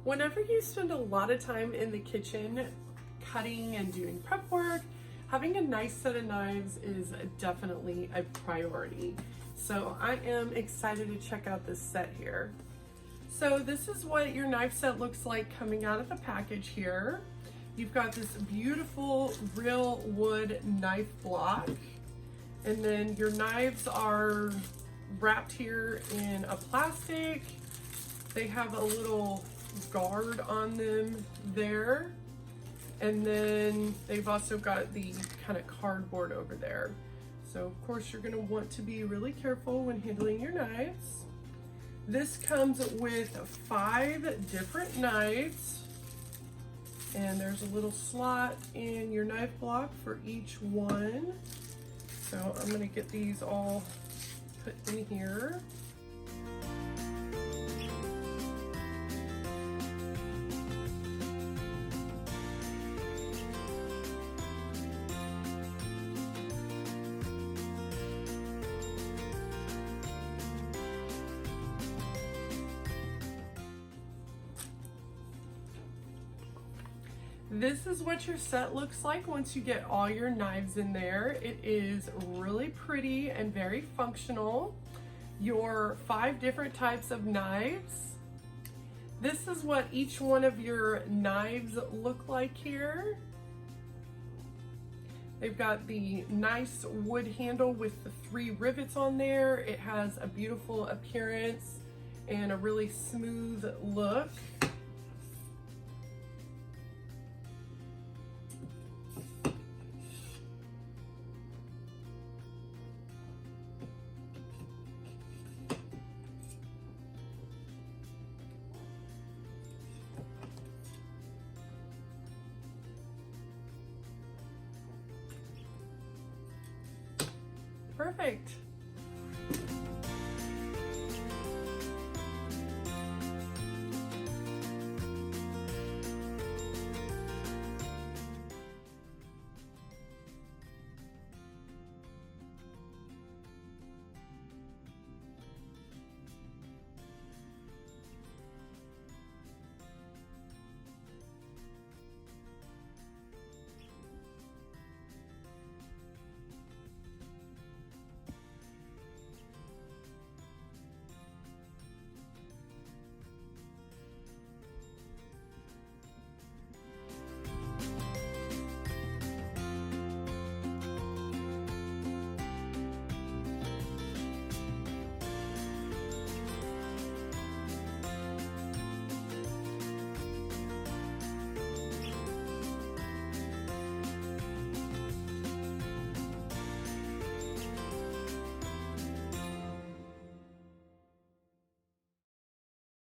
Whenever you spend a lot of time in the kitchen cutting and doing prep work, having a nice set of knives is definitely a priority. So I am excited to check out this set here. So this is what your knife set looks like coming out of the package here. You've got this beautiful real wood knife block, and then your knives are wrapped here in a plastic. They have a little guard on them there, and then they've also got the kind of cardboard over there. So of course you're going to want to be really careful when handling your knives. This comes with 5 different knives, and there's a little slot in your knife block for each one. So I'm going to get these all put in here. This is what your set looks like once you get all your knives in there. It is really pretty and very functional. Your 5 different types of knives. This is what each one of your knives look like here. They've got the nice wood handle with the 3 rivets on there. It has a beautiful appearance and a really smooth look. Perfect.